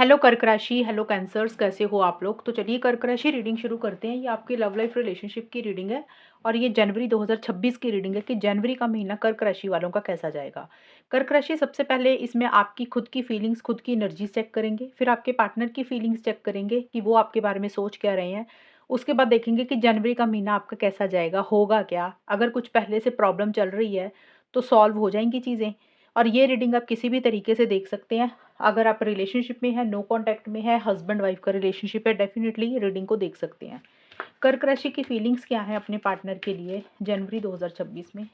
Hello कर्क राशि, hello cancers, कैसे हो आप लोग। तो चलिए कर्क राशि रीडिंग शुरू करते हैं। ये आपकी लव लाइफ रिलेशनशिप की रीडिंग है और ये जनवरी 2026 की रीडिंग है कि जनवरी का महीना कर्क राशि वालों का कैसा जाएगा। कर्क राशि सबसे पहले इसमें आपकी खुद की फीलिंग्स, खुद की एनर्जी चेक करेंगे, फिर आपके पार्टनर की फीलिंग्स चेक करेंगे कि वो आपके बारे में सोच क्या रहे हैं। उसके बाद देखेंगे कि जनवरी का महीना आपका कैसा जाएगा, होगा क्या। अगर कुछ पहले से प्रॉब्लम चल रही है तो सॉल्व हो जाएंगी चीज़ें। और ये रीडिंग आप किसी भी तरीके से देख सकते हैं। अगर आप रिलेशनशिप में है, नो कांटेक्ट में है, हस्बैंड वाइफ का रिलेशनशिप है, डेफिनेटली रीडिंग को देख सकते हैं। कर्क राशि की फीलिंग्स क्या है अपने पार्टनर के लिए जनवरी 2026 में।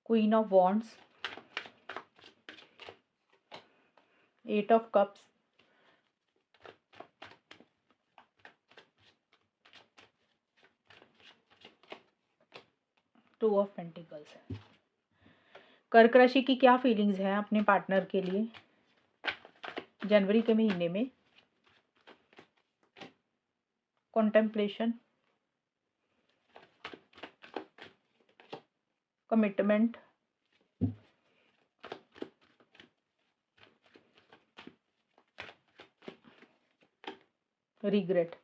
Queen of wands, 8 of cups, two of pentacles. कर्क राशि की क्या फीलिंग्स हैं अपने पार्टनर के लिए जनवरी के महीने में। Contemplation, commitment, regret.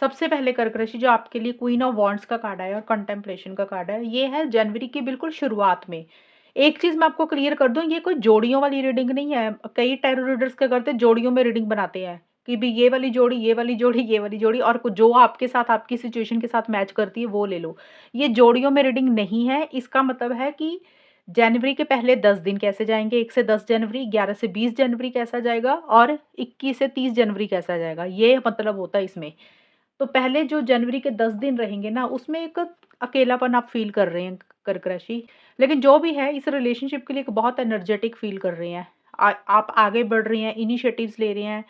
सबसे पहले कर्क राशि जो आपके लिए क्वीन ऑफ वॉन्ड्स का कार्ड आया और कंटेम्पलेशन का कार्ड है, ये है जनवरी की बिल्कुल शुरुआत में। एक चीज मैं आपको क्लियर कर दूं, ये कोई जोड़ियों वाली रीडिंग नहीं है। कई टैरो रीडर्स क्या करते हैं, जोड़ियों में रीडिंग बनाते हैं कि भी ये वाली जोड़ी, ये वाली जोड़ी, ये वाली जोड़ी, और जो आपके साथ आपकी सिचुएशन के साथ मैच करती है वो ले लो। ये जोड़ियों में रीडिंग नहीं है। इसका मतलब है कि जनवरी के पहले 10 दिन कैसे जाएंगे, 1 से 10 जनवरी, 11 से 20 जनवरी कैसा जाएगा, और 21 से 30 जनवरी कैसा जाएगा, ये मतलब होता है इसमें। तो पहले जो जनवरी के 10 दिन रहेंगे ना, उसमें एक अकेलापन आप फ़ील कर रहे हैं कर्क राशि। लेकिन जो भी है, इस रिलेशनशिप के लिए एक बहुत एनर्जेटिक फ़ील कर रहे हैं। आप आगे बढ़ रहे हैं, इनिशिएटिव्स ले रहे हैं।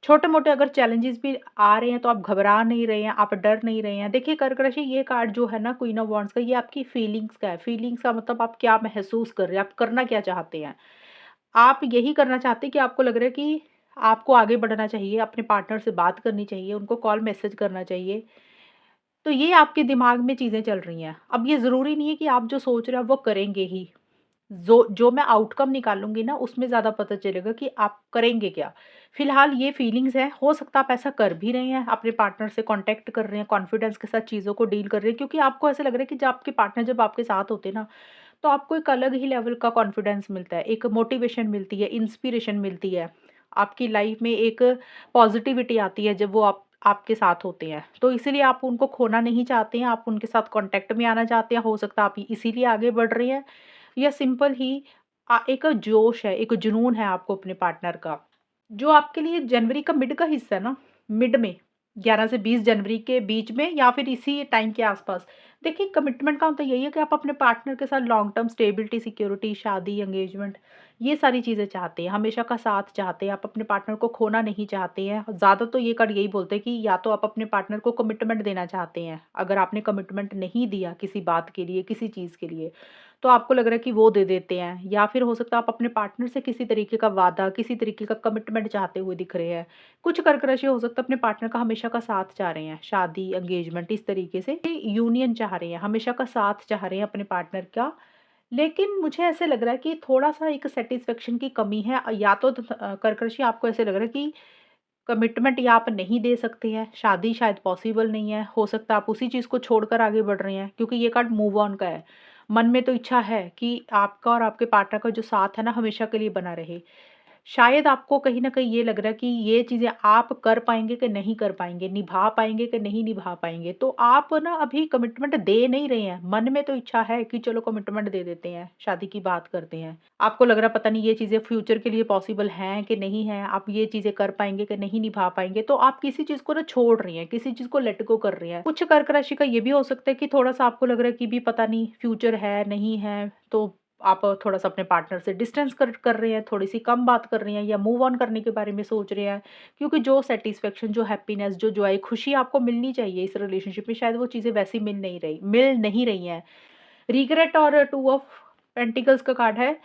छोटे-मोटे अगर चैलेंजेस भी आ रहे हैं तो आप घबरा नहीं रहे हैं, आप डर नहीं रहे हैं। देखिए कर्क राशि, ये कार्ड जो है ना क्वीन ऑफ वांड्स का, ये आपकी फीलिंग्स का है। फीलिंग्स का मतलब आप क्या महसूस कर रहे हैं, आप करना क्या चाहते हैं। आप यही करना चाहते हैं कि आपको लग रहा है कि आपको आगे बढ़ना चाहिए, अपने पार्टनर से बात करनी चाहिए, उनको कॉल मैसेज करना चाहिए। तो ये आपके दिमाग में चीज़ें चल रही हैं। अब ये ज़रूरी नहीं है कि आप जो सोच रहे हैं वो करेंगे ही। जो जो मैं आउटकम निकालूँगी ना, उसमें ज़्यादा पता चलेगा कि आप करेंगे क्या। फ़िलहाल ये फीलिंग्स हैं, हो सकता है आप ऐसा कर भी रहे हैं, अपने पार्टनर से कॉन्टैक्ट कर रहे हैं, कॉन्फिडेंस के साथ चीज़ों को डील कर रहे हैं, क्योंकि आपको ऐसा लग रहा है कि जब आपके पार्टनर जब आपके साथ होते हैं ना, तो आपको एक अलग ही लेवल का कॉन्फिडेंस मिलता है, एक मोटिवेशन मिलती है, इंस्पिरेशन मिलती है। आपकी लाइफ में एक पॉजिटिविटी आती है जब वो आप आपके साथ होते हैं। तो इसीलिए आप उनको खोना नहीं चाहते हैं, आप उनके साथ कॉन्टैक्ट में आना चाहते हैं। हो सकता है आप इसीलिए आगे बढ़ रहे हैं, या सिंपल ही एक जोश है, एक जुनून है आपको अपने पार्टनर का। जो आपके लिए जनवरी का मिड का हिस्सा है ना, मिड में 11 से 20 जनवरी के बीच में या फिर इसी टाइम के आसपास। देखिए कमिटमेंट का मतलब यही है कि आप अपने पार्टनर के साथ लॉन्ग टर्म स्टेबिलिटी, सिक्योरिटी, शादी, एंगेजमेंट, ये सारी चीज़ें चाहते हैं, हमेशा का साथ चाहते हैं, आप अपने पार्टनर को खोना नहीं चाहते हैं। ज़्यादा तो ये कार्ड यही बोलते हैं कि या तो आप अपने पार्टनर को कमिटमेंट देना चाहते हैं, अगर आपने कमिटमेंट नहीं दिया किसी बात के लिए, किसी चीज़ के लिए, तो आपको लग रहा है कि वो दे देते हैं, या फिर हो सकता है आप अपने पार्टनर से किसी तरीके का वादा, किसी तरीके का कमिटमेंट चाहते हुए दिख रहे हैं। कुछ कर्क राशि हो सकता है अपने पार्टनर का हमेशा का साथ चाह रहे हैं, शादी, एंगेजमेंट, इस तरीके से यूनियन चाह रहे हैं, हमेशा का साथ चाह रहे हैं अपने पार्टनर का। लेकिन मुझे ऐसे लग रहा है कि थोड़ा-सा एक सैटिस्फैक्शन की कमी है। या तो कर्क राशि आपको ऐसे लग रहा है कि कमिटमेंट या आप नहीं दे सकते हैं, शादी शायद पॉसिबल नहीं है, हो सकता है आप उसी चीज़ को छोड़कर आगे बढ़ रहे हैं, क्योंकि ये कार्ड मूव ऑन का है। मन में तो इच्छा है कि आपका और आपके पार्टनर का जो साथ है ना, हमेशा के लिए बना रहे। शायद आपको कहीं न कहीं ये लग रहा है कि ये चीज़ें आप कर पाएँगे कि नहीं कर पाएँगे, निभा पाएँगे कि नहीं निभा पाएँगे। तो आप ना अभी कमिटमेंट दे नहीं रहे हैं। मन में तो इच्छा है कि चलो कमिटमेंट दे देते हैं, शादी की बात करते हैं। आपको लग रहा है पता नहीं ये चीज़ें फ्यूचर के लिए पॉसिबल हैं कि नहीं हैं, आप ये चीज़ें कर पाएँगे कि नहीं निभा पाएँगे। तो आप किसी चीज़ को ना छोड़ रही हैं, किसी चीज़ को लेट गो कर रही हैं। कुछ कर्क राशि का ये भी हो सकता है कि थोड़ा-सा आपको लग रहा है कि भी पता नहीं फ्यूचर है, नहीं है, तो आप थोड़ा-सा अपने पार्टनर से डिस्टेंस कर रहे हैं, थोड़ी-सी कम बात कर रही हैं, या मूव ऑन करने के बारे में सोच रहे हैं। क्योंकि जो सैटिस्फैक्शन, जो हैप्पीनेस, जो जॉय, खुशी आपको मिलनी चाहिए इस रिलेशनशिप में, शायद वो चीज़ें वैसी मिल नहीं रही हैं। रिग्रेट और टू ऑफ पेंटिकल्स का कार्ड है।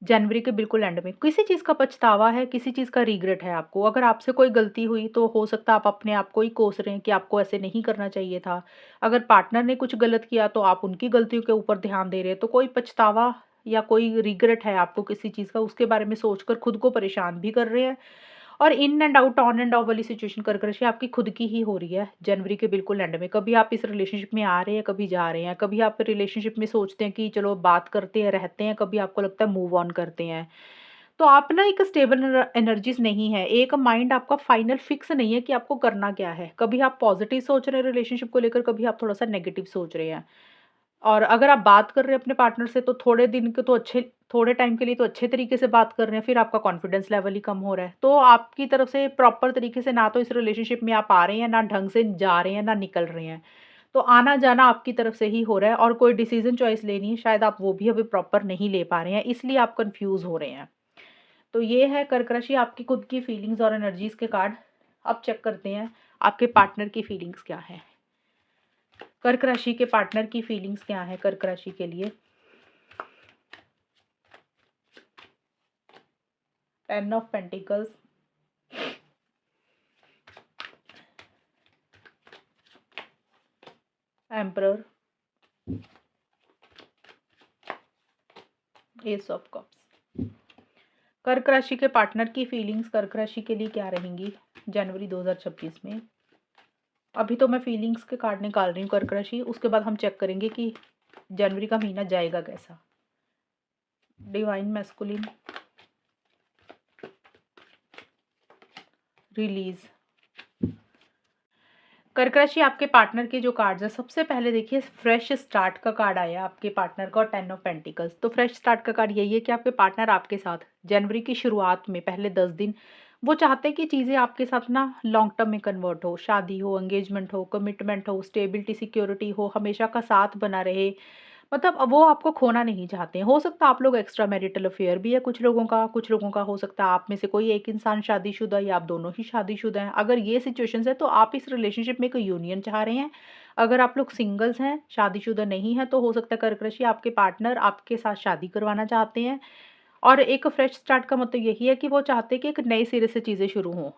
जनवरी के बिल्कुल एंड में किसी चीज़ का पछतावा है, किसी चीज़ का रिग्रेट है आपको। अगर आपसे कोई गलती हुई तो हो सकता है आप अपने आप को ही कोस रहे हैं कि आपको ऐसे नहीं करना चाहिए था। अगर पार्टनर ने कुछ गलत किया तो आप उनकी गलतियों के ऊपर ध्यान दे रहे हैं। तो कोई पछतावा या कोई रिग्रेट है आपको किसी चीज़ का, उसके बारे में सोचकर खुद को परेशान भी कर रहे हैं। और in and out, on end of वाली सिचुएशन कर्क राशि आपकी खुद की ही हो रही है जनवरी के बिल्कुल एंड में। कभी आप इस रिलेशनशिप में आ रहे हैं, कभी जा रहे हैं। कभी आप रिलेशनशिप में सोचते हैं कि चलो बात करते हैं, रहते हैं, कभी आपको लगता है मूव ऑन करते हैं। तो आप ना एक स्टेबल एनर्जीज नहीं है, एक माइंड आपका फाइनल फिक्स नहीं है कि आपको करना क्या है। कभी आप पॉजिटिव सोच रहे हैं रिलेशनशिप को लेकर, कभी आप थोड़ा सा नेगेटिव सोच रहे हैं। और अगर आप बात कर रहे हैं अपने पार्टनर से तो थोड़े दिन के तो अच्छे, थोड़े टाइम के लिए तो अच्छे तरीके से बात कर रहे हैं, फिर आपका कॉन्फिडेंस लेवल ही कम हो रहा है। तो आपकी तरफ से प्रॉपर तरीके से ना तो इस रिलेशनशिप में आप आ रहे हैं, ना ढंग से जा रहे हैं, ना निकल रहे हैं। तो आना-जाना आपकी तरफ से ही हो रहा है और कोई डिसीज़न चॉइस लेनी है, शायद आप वो भी अभी प्रॉपर नहीं ले पा रहे हैं, इसलिए आप कन्फ्यूज़ हो रहे हैं। तो ये है कर्क राशि आपकी खुद की फीलिंग्स और एनर्जीज़ के कार्ड। अब चेक करते हैं आपके पार्टनर की फीलिंग्स क्या है। कर्क राशि के पार्टनर की फीलिंग्स क्या है कर्क राशि के लिए? 10 of pentacles, emperor, S of cups. कर्क राशि के पार्टनर की फीलिंग्स कर्क राशि के लिए क्या रहेंगी जनवरी 2026 में? अभी तो मैं फीलिंग्स के कार्ड निकाल रही हूँ कर्क राशि, उसके बाद हम चेक करेंगे कि जनवरी का महीना जाएगा कैसा। Divine masculine, release. कर्क राशि आपके पार्टनर के जो कार्ड्स हैं, सबसे पहले देखिए फ्रेश स्टार्ट का कार्ड आया आपके पार्टनर का और 10 ऑफ पेंटिकल्स। तो फ्रेश स्टार्ट का कार्ड यही है कि आपके पार्टनर आपके साथ जनवरी की शुरुआत में पहले 10 दिन वो चाहते हैं कि चीज़ें आपके साथ ना लॉन्ग टर्म में कन्वर्ट हो, शादी हो, एंगेजमेंट हो, कमिटमेंट हो, स्टेबिलिटी, सिक्योरिटी हो, हमेशा का साथ बना रहे। मतलब अब वो आपको खोना नहीं चाहते हैं। हो सकता है आप लोग एक्स्ट्रा मैरिटल अफेयर भी है कुछ लोगों का हो सकता है आप में से कोई एक इंसान शादीशुदा या आप दोनों ही शादीशुदा हैं। अगर ये सिचुएशंस है तो आप इस रिलेशनशिप में एक यूनियन चाह रहे हैं। अगर आप लोग सिंगल्स हैं, शादीशुदा नहीं हैं, तो हो सकता है कर्क राशि आपके पार्टनर आपके साथ शादी करवाना चाहते हैं। और एक फ्रेश स्टार्ट का मतलब यही है कि वो चाहते हैं कि एक नए सिरे से चीज़ें शुरू हों।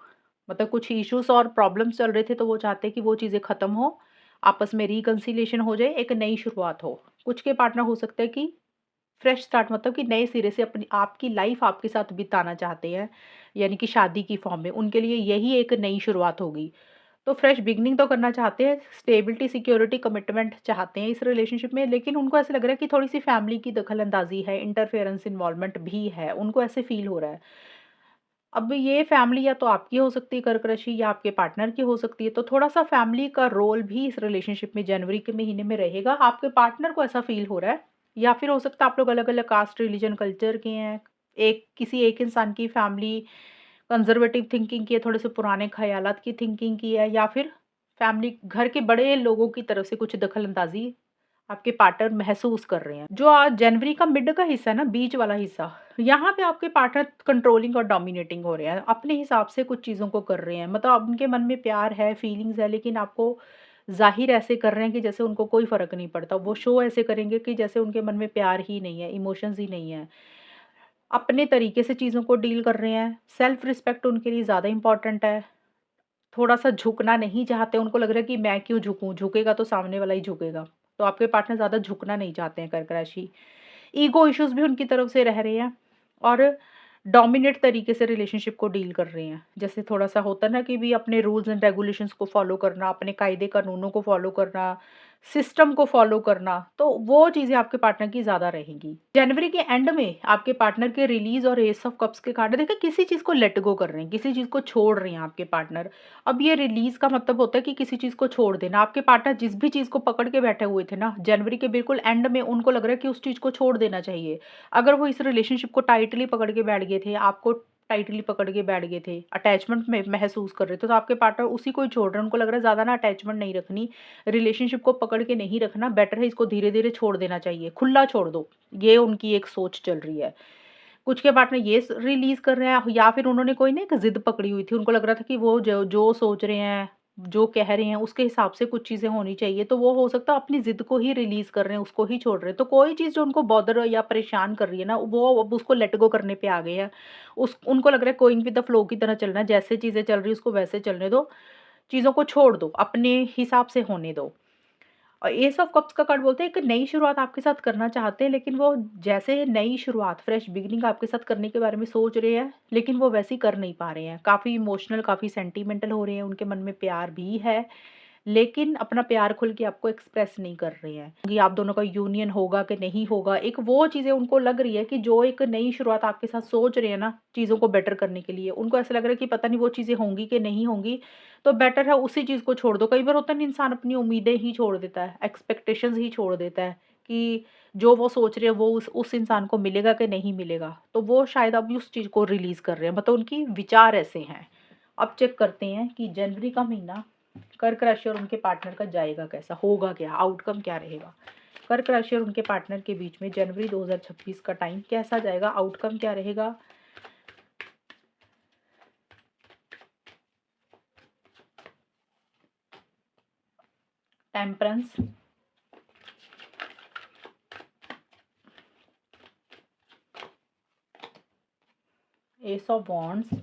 मतलब कुछ इश्यूज़ और प्रॉब्लम्स चल रहे थे तो वो चाहते हैं कि वो चीज़ें ख़त्म हो, आपस में रिकन्सिलिएशन हो जाए, एक नई शुरुआत हो। कुछ के पार्टनर हो सकता है कि फ्रेश स्टार्ट मतलब कि नए सिरे से अपनी आपकी लाइफ़ आपके साथ बिताना चाहते हैं, यानी कि शादी की फ़ॉर्म में। उनके लिए यही एक नई शुरुआत होगी। तो फ्रेश बिगिनिंग तो करना चाहते हैं, स्टेबिलिटी, सिक्योरिटी, कमिटमेंट चाहते हैं इस रिलेशनशिप में, लेकिन उनको ऐसा लग रहा है कि थोड़ी-सी फैमिली की दखल-अंदाज़ी है, इंटरफेरेंस, इन्वॉल्वमेंट भी है, उनको ऐसे फ़ील हो रहा है। अब ये फैमिली या तो आपकी हो सकती है कर्क राशि या आपके पार्टनर की हो सकती है, तो थोड़ा-सा फैमिली का रोल भी इस रिलेशनशिप में जनवरी के महीने में रहेगा। आपके पार्टनर को ऐसा फ़ील हो रहा है या फिर हो सकता है आप लोग अलग-अलग कास्ट, रिलीजन, कल्चर के हैं। एक किसी एक इंसान की फैमिली कंज़र्वेटिव थिंकिंग की है, थोड़े से पुराने ख़यालात की थिंकिंग की है या फिर फैमिली घर के बड़े लोगों की तरफ से कुछ दखल-अंदाज़ी आपके पार्टनर महसूस कर रहे हैं। जो आज जनवरी का मिड का हिस्सा है ना, बीच वाला हिस्सा, यहाँ पे आपके पार्टनर कंट्रोलिंग और डोमिनेटिंग हो रहे हैं। अपने हिसाब से कुछ चीज़ों को कर रहे हैं। मतलब अब उनके मन में प्यार है, फीलिंग्स है, लेकिन आपको ज़ाहिर ऐसे कर रहे हैं कि जैसे उनको कोई फ़र्क नहीं पड़ता। वो शो ऐसे करेंगे कि जैसे उनके मन में प्यार ही नहीं है, इमोशंस ही नहीं है। अपने तरीके से चीज़ों को डील कर रहे हैं। सेल्फ रिस्पेक्ट उनके लिए ज़्यादा इम्पोर्टेंट है। थोड़ा-सा झुकना नहीं चाहते, उनको लग रहा है कि मैं क्यों झुकूँ? झुकेगा तो सामने वाला ही झुकेगा। तो आपके पार्टनर ज़्यादा झुकना नहीं चाहते हैं कर्क राशि। ईगो इश्यूज़ भी उनकी तरफ से रह रहे हैं और डोमिनेट तरीके से रिलेशनशिप को डील कर रहे हैं। जैसे थोड़ा-सा होता है ना कि भी अपने रूल्स एंड रेगुलेशंस को फ़ॉलो करना, अपने कायदे कानूनों को फ़ॉलो करना, सिस्टम को फ़ॉलो करना, तो वो चीज़ें आपके पार्टनर की ज़्यादा रहेंगी। जनवरी के एंड में आपके पार्टनर के रिलीज़ और एस ऑफ कप्स के कार्ड देखिए किसी चीज़ को लेट गो कर रहे हैं, किसी चीज़ को छोड़ रहे हैं आपके पार्टनर। अब ये रिलीज़ का मतलब होता है कि किसी चीज़ को छोड़ देना। आपके पार्टनर जिस भी चीज़ को पकड़ के बैठे हुए थे ना, जनवरी के बिल्कुल एंड में उनको लग रहा है कि उस चीज़ को छोड़ देना चाहिए। अगर वो इस रिलेशनशिप को टाइटली पकड़ के बैठ गए थे, आपको टाइटली पकड़ के बैठ गए थे, अटैचमेंट में महसूस कर रहे थे, तो आपके पार्टनर उसी को ही छोड़ रहे हैं। उनको लग रहा है ज़्यादा ना अटैचमेंट नहीं रखनी, रिलेशनशिप को पकड़ के नहीं रखना, बेटर है इसको धीरे-धीरे छोड़ देना चाहिए, खुला छोड़ दो। ये उनकी एक सोच चल रही है। कुछ के पार्टनर ये स रिलीज़ कर रहे हैं या फिर उन्होंने कोई ना एक ज़िद पकड़ी हुई थी, उनको लग रहा था कि वो जो जो सोच रहे हैं, जो कह रहे हैं उसके हिसाब से कुछ चीज़ें होनी चाहिए, तो वो हो सकता है अपनी ज़िद को ही रिलीज़ कर रहे हैं, उसको ही छोड़ रहे हैं। तो कोई चीज़ जो उनको बॉदर या परेशान कर रही है ना, वो अब उसको लेट गो करने पे आ गए हैं। उस उनको लग रहा है गोइंग विद द फ्लो की तरह चलना है, जैसे चीज़ें चल रही हैं उसको वैसे चलने दो, चीज़ों को छोड़ दो, अपने हिसाब से होने दो। और एस ऑफ कप्स का कार्ड बोलते हैं एक नई शुरुआत आपके साथ करना चाहते हैं, लेकिन वो जैसे नई शुरुआत फ्रेश बिगिनिंग आपके साथ करने के बारे में सोच रहे हैं, लेकिन वो वैसी कर नहीं पा रहे हैं। काफ़ी इमोशनल, काफ़ी सेंटिमेंटल हो रहे हैं, उनके मन में प्यार भी है, लेकिन अपना प्यार खुल के आपको एक्सप्रेस नहीं कर रहे हैं कि आप दोनों का यूनियन होगा कि नहीं होगा। एक वो चीज़ें उनको लग रही है कि जो एक नई शुरुआत आपके साथ सोच रहे हैं ना, चीज़ों को बेटर करने के लिए, उनको ऐसा लग रहा है कि पता नहीं वो चीज़ें होंगी कि नहीं होंगी, तो बेटर है उसी चीज़ को छोड़ दो। कई बार होता है ना इंसान अपनी उम्मीदें ही छोड़ देता है, एक्सपेक्टेशंस ही छोड़ देता है कि जो वो सोच रहे हैं वो उस इंसान को मिलेगा कि नहीं मिलेगा। तो वो शायद अभी उस चीज़ को रिलीज़ कर रहे हैं, मतलब उनकी विचार ऐसे हैं। अब चेक करते हैं कि जनवरी का महीना कर्क राशि और उनके पार्टनर का जाएगा कैसा, होगा क्या, आउटकम क्या रहेगा। कर्क राशि और उनके पार्टनर के बीच में जनवरी 2026 का टाइम कैसा जाएगा, आउटकम क्या रहेगा। Temperance, S of wands,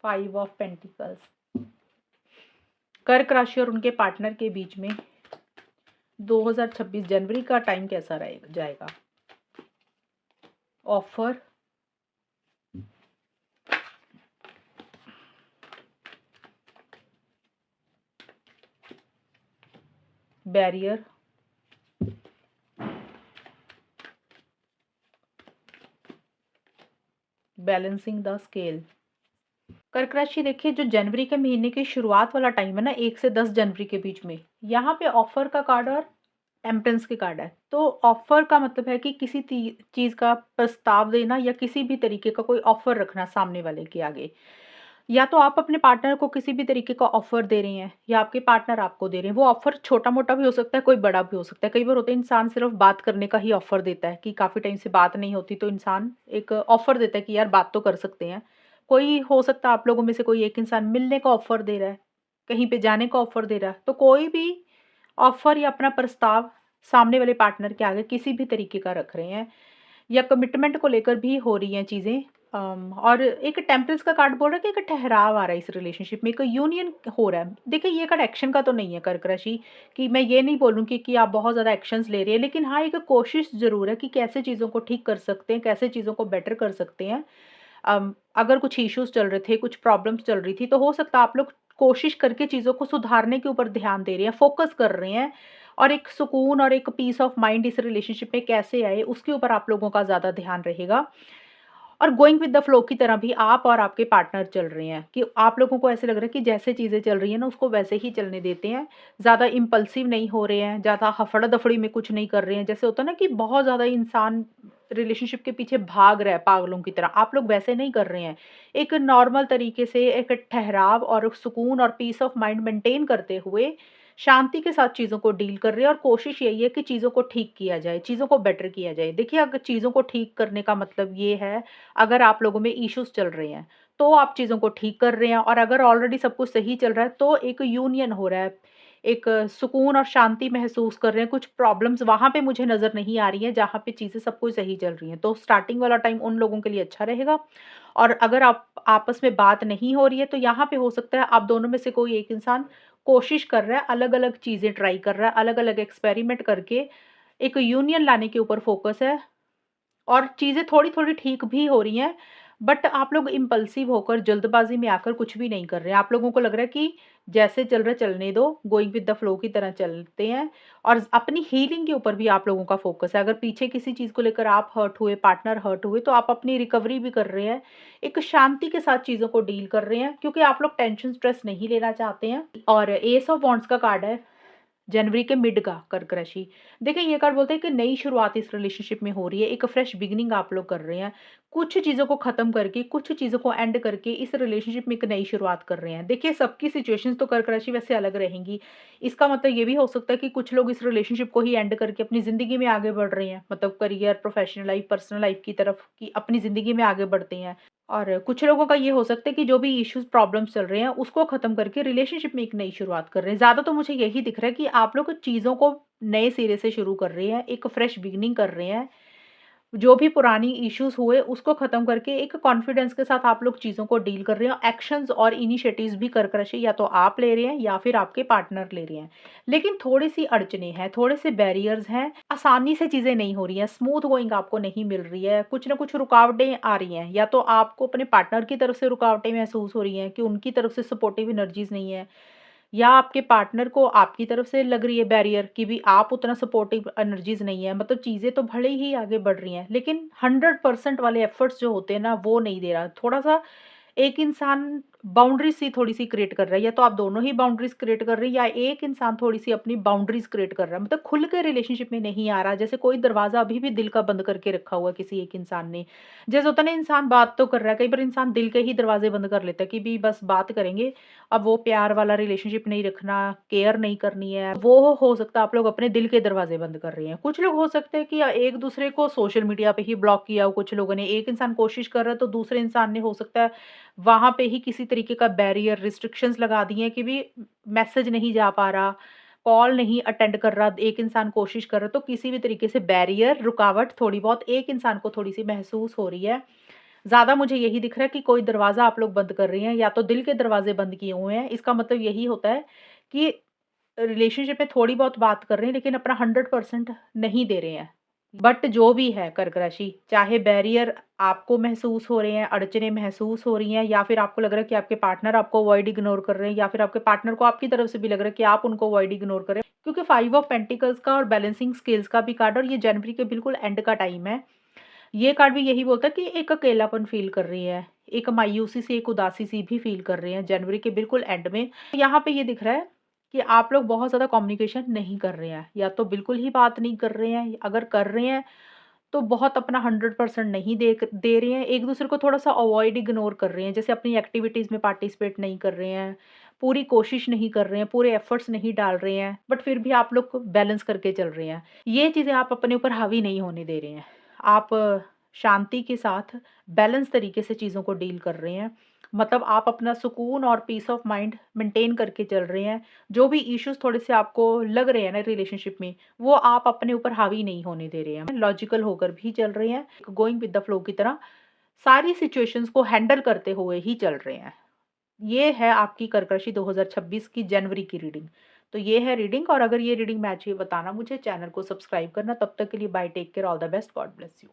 5 of pentacles. कर्क राशि और उनके पार्टनर के बीच में 2026 जनवरी का टाइम कैसा रहेगा जाएगा। Offer, barrier, balancing the scale. कर्क राशि देखिए, जो जनवरी के महीने की शुरुआत वाला टाइम है ना, 1 से 10 जनवरी के बीच में, यहाँ पे ऑफर का कार्ड और टेम्परेंस की कार्ड है। तो ऑफर का मतलब है कि किसी चीज़ का प्रस्ताव देना या किसी भी तरीके का कोई ऑफर रखना सामने वाले के आगे। या तो आप अपने पार्टनर को किसी भी तरीके का ऑफर दे रहे हैं या आपके पार्टनर आपको दे रहे हैं। वो ऑफर छोटा-मोटा भी हो सकता है, कोई बड़ा भी हो सकता है। कई बार होता है इंसान सिर्फ बात करने का ही ऑफर देता है कि काफ़ी टाइम से बात नहीं होती, तो इंसान एक ऑफर देता है कि यार बात तो कर सकते हैं। कोई हो सकता है आप लोगों में से कोई एक इंसान मिलने का ऑफर दे रहा है, कहीं पे जाने का ऑफर दे रहा है। तो कोई भी ऑफर या अपना प्रस्ताव सामने वाले पार्टनर के आगे किसी भी तरीके का रख रहे हैं या कमिटमेंट को लेकर भी हो रही हैं चीज़ें। और एक टेम्परेंस का कार्ड बोल रहा है कि एक ठहराव आ रहा है इस रिलेशनशिप में, एक यूनियन हो रहा है। देखिए ये कार्ड एक्शन का तो नहीं है कर्क राशि, कि मैं ये नहीं बोलूँगी कि आप बहुत ज़्यादा एक्शंस ले रहे हैं, लेकिन हाँ, एक कोशिश ज़रूर है कि कैसे चीज़ों को ठीक कर सकते हैं, कैसे चीज़ों को बेटर कर सकते हैं। अगर कुछ इश्यूज़ चल रहे थे, कुछ प्रॉब्लम्स चल रही थी, तो हो सकता है आप लोग कोशिश करके चीज़ों को सुधारने के ऊपर ध्यान दे रहे हैं, फ़ोकस कर रहे हैं, और एक सुकून और एक पीस ऑफ माइंड इस रिलेशनशिप में कैसे आए, उसके ऊपर आप लोगों का ज़्यादा ध्यान रहेगा। और गोइंग विद द फ्लो की तरह भी आप और आपके पार्टनर चल रहे हैं, कि आप लोगों को ऐसे लग रहा है कि जैसे चीज़ें चल रही हैं ना, उसको वैसे ही चलने देते हैं। ज़्यादा इम्पल्सिव नहीं हो रहे हैं, ज़्यादा हफ़ड़ा-दफ़ड़ी में कुछ नहीं कर रहे हैं। जैसे होता है ना कि बहुत ज़्यादा इंसान रिलेशनशिप के पीछे भाग रहा है पागलों की तरह, आप लोग वैसे नहीं कर रहे हैं। एक नॉर्मल तरीके से एक ठहराव और सुकून और पीस ऑफ माइंड मेंटेन करते हुए शांति के साथ चीज़ों को डील कर रहे हैं, और कोशिश यही है कि चीज़ों को ठीक किया जाए, चीज़ों को बेटर किया जाए। देखिए, अगर चीज़ों को ठीक करने का मतलब ये है, अगर आप लोगों में इश्यूज़ चल रहे हैं, तो आप चीज़ों को ठीक कर रहे हैं, और अगर ऑलरेडी सब कुछ सही चल रहा है, तो एक यूनियन हो रहा है, एक सुकून और शांति महसूस कर रहे हैं। कुछ प्रॉब्लम्स वहाँ पे मुझे नज़र नहीं आ रही हैं, जहाँ पे चीज़ें सब कुछ सही चल रही हैं। तो स्टार्टिंग वाला टाइम उन लोगों के लिए अच्छा रहेगा, और अगर आप आपस में बात नहीं हो रही है, तो यहाँ पे हो सकता है आप दोनों में से कोई एक इंसान कोशिश कर रहा है, अलग-अलग चीज़ें ट्राई कर रहा है, अलग-अलग एक्सपेरिमेंट करके एक यूनियन लाने के ऊपर फ़ोकस है। और चीज़ें थोड़ी-थोड़ी ठीक भी हो रही हैं, बट आप लोग इम्पल्सिव होकर जल्दबाज़ी में आकर कुछ भी नहीं कर रहे हैं। आप लोगों को लग रहा है कि जैसे चल रहा है चलने दो, गोइंग विद द फ्लो की तरह चलते हैं, और अपनी हीलिंग के ऊपर भी आप लोगों का फ़ोकस है। अगर पीछे किसी चीज़ को लेकर आप हर्ट हुए, पार्टनर हर्ट हुए, तो आप अपनी रिकवरी भी कर रहे हैं। एक शांति के साथ चीज़ों को डील कर रहे हैं, क्योंकि आप लोग टेंशन, स्ट्रेस नहीं लेना चाहते हैं। और एस ऑफ वांड्स का कार्ड है, जनवरी के मिड का कर्क राशि। देखिए ये कार्ड बोलता है कि नई शुरुआत इस रिलेशनशिप में हो रही है, एक फ्रेश बिगिनिंग आप लोग कर रहे हैं। कुछ चीज़ों को ख़त्म करके, कुछ चीज़ों को एंड करके इस रिलेशनशिप में एक नई शुरुआत कर रहे हैं। देखिए सबकी सिचुएशंस तो कर्क राशि वैसे अलग रहेंगी। इसका मतलब ये भी हो सकता है कि कुछ लोग इस रिलेशनशिप को ही एंड करके अपनी ज़िंदगी में आगे बढ़ रहे हैं। मतलब career, professional life, personal life की तरफ कि अपनी ज़िंदगी में आगे बढ़ते हैं। और कुछ लोगों का ये हो सकता है कि जो भी इश्यूज़, प्रॉब्लम्स चल रहे हैं, उसको ख़त्म करके रिलेशनशिप में एक नई शुरुआत कर रहे हैं। ज़्यादा तो मुझे यही दिख रहा है कि आप लोग चीज़ों को नए सिरे से शुरू कर रहे हैं, एक फ्रेश बिगिनिंग कर रहे हैं। जो भी पुरानी इश्यूज़ हुए उसको ख़त्म करके एक कॉन्फिडेंस के साथ आप लोग चीज़ों को डील कर रहे हो। एक्शंस और इनिशिएटिव्स भी कर्क राशि या तो आप ले रहे हैं या फिर आपके पार्टनर ले रहे हैं। लेकिन थोड़ी-सी अड़चनें हैं, थोड़े से बैरियर्स हैं, आसानी से चीज़ें नहीं हो रही हैं, स्मूथ गोइंग आपको नहीं मिल रही है, कुछ न कुछ रुकावटें आ रही हैं। या तो आपको अपने पार्टनर की तरफ से रुकावटें महसूस हो रही हैं कि उनकी तरफ से सपोर्टिव एनर्जीज़ नहीं है। या आपके पार्टनर को आपकी तरफ से लग रही है बैरियर कि भी आप उतना सपोर्टिव एनर्जीज़ नहीं है, मतलब चीज़ें तो भले ही आगे बढ़ रही हैं, लेकिन 100% वाले एफर्ट्स जो होते हैं ना, वो नहीं दे रहा। थोड़ा-सा एक इंसान बाउंड्रीज़ सी थोड़ी-सी क्रिएट कर रहा है, या तो आप दोनों ही बाउंड्रीज़ क्रिएट कर रहे हैं या एक इंसान थोड़ी-सी अपनी बाउंड्रीज़ क्रिएट कर रहा है। मतलब खुल के रिलेशनशिप में नहीं आ रहा, जैसे कोई दरवाज़ा अभी भी दिल का बंद करके रखा हुआ है किसी एक इंसान ने। जैसे होता है ना, इंसान बात तो कर रहा है, कई बार इंसान दिल के ही दरवाज़े बंद कर लेता है कि भी बस बात करेंगे, अब वो प्यार वाला रिलेशनशिप नहीं रखना, केयर नहीं करनी है, वो हो सकता है आप लोग अपने दिल के दरवाज़े बंद कर रहे हैं। कुछ लोग हो सकते हैं कि एक-दूसरे को सोशल मीडिया पे ही ब्लॉक किया हो कुछ लोगों ने, एक इंसान कोशिश कर रहा है तो दूसरे इंसान ने हो सकता है वहाँ पे ही किसी तरीके का बैरियर, रिस्ट्रिक्शंस लगा दिए हैं कि भी मैसेज नहीं जा पा रहा, कॉल नहीं अटेंड कर रहा, एक इंसान कोशिश कर रहा है, तो किसी भी तरीके से बैरियर, रुकावट थोड़ी बहुत एक इंसान को थोड़ी-सी महसूस हो रही है। ज़्यादा मुझे यही दिख रहा है कि कोई दरवाज़ा आप लोग बंद कर रहे हैं, या तो दिल के दरवाज़े बंद किए हुए हैं। इसका मतलब यही होता है कि रिलेशनशिप में थोड़ी बहुत बात कर रहे हैं, लेकिन अपना 100% नहीं दे रहे हैं। बट जो भी है कर्क राशि, चाहे बैरियर आपको महसूस हो रहे हैं, अड़चनें महसूस हो रही हैं, या फिर आपको लग रहा है कि आपके पार्टनर आपको अवॉइड इग्नोर कर रहे हैं, या फिर आपके पार्टनर को आपकी तरफ से भी लग रहा है कि आप उनको अवॉइड इग्नोर कर रहे हैं। क्योंकि 5 ऑफ पेंटिकल्स का और बैलेंसिंग स्केल्स का भी कार्ड, और ये जनवरी के बिल्कुल एंड का टाइम है। ये कार्ड भी यही बोलता है कि एक अकेलापन फ़ील कर रही है, एक मायूसी-सी, एक उदासी-सी भी फ़ील कर रहे हैं जनवरी के बिल्कुल एंड में। यहाँ पे ये दिख रहा है कि आप लोग बहुत ज़्यादा कम्युनिकेशन नहीं कर रहे हैं, या तो बिल्कुल ही बात नहीं कर रहे हैं, अगर कर रहे हैं तो बहुत अपना 100% नहीं दे रहे हैं, एक-दूसरे को थोड़ा-सा अवॉइड, इग्नोर कर रहे हैं, जैसे अपनी एक्टिविटीज़ में पार्टिसिपेट नहीं कर रहे हैं, पूरी कोशिश नहीं कर रहे हैं, पूरे एफर्ट्स नहीं डाल रहे हैं, बट फिर भी आप लोग बैलेंस करके चल रहे हैं। ये चीज़ें आप अपने ऊपर हावी नहीं होने दे रहे हैं। आप शांति के साथ बैलेंस तरीके से चीज़ों को डील कर रहे हैं। मतलब आप अपना सुकून और पीस ऑफ माइंड मेंटेन करके चल रहे हैं। जो भी इश्यूज़ थोड़े से आपको लग रहे हैं ना रिलेशनशिप में, वो आप अपने ऊपर हावी नहीं होने दे रहे हैं। लॉजिकल होकर भी चल रहे हैं, गोइंग विद द फ्लो की तरह सारी सिचुएशंस को हैंडल करते हुए ही चल रहे हैं। ये है आपकी कर्क राशि 2026 की जनवरी की रीडिंग। तो ये है रीडिंग, और अगर ये रीडिंग मैच हुई बताना मुझे, चैनल को सब्सक्राइब करना। तब तक के लिए bye, take care, all the best, God bless you.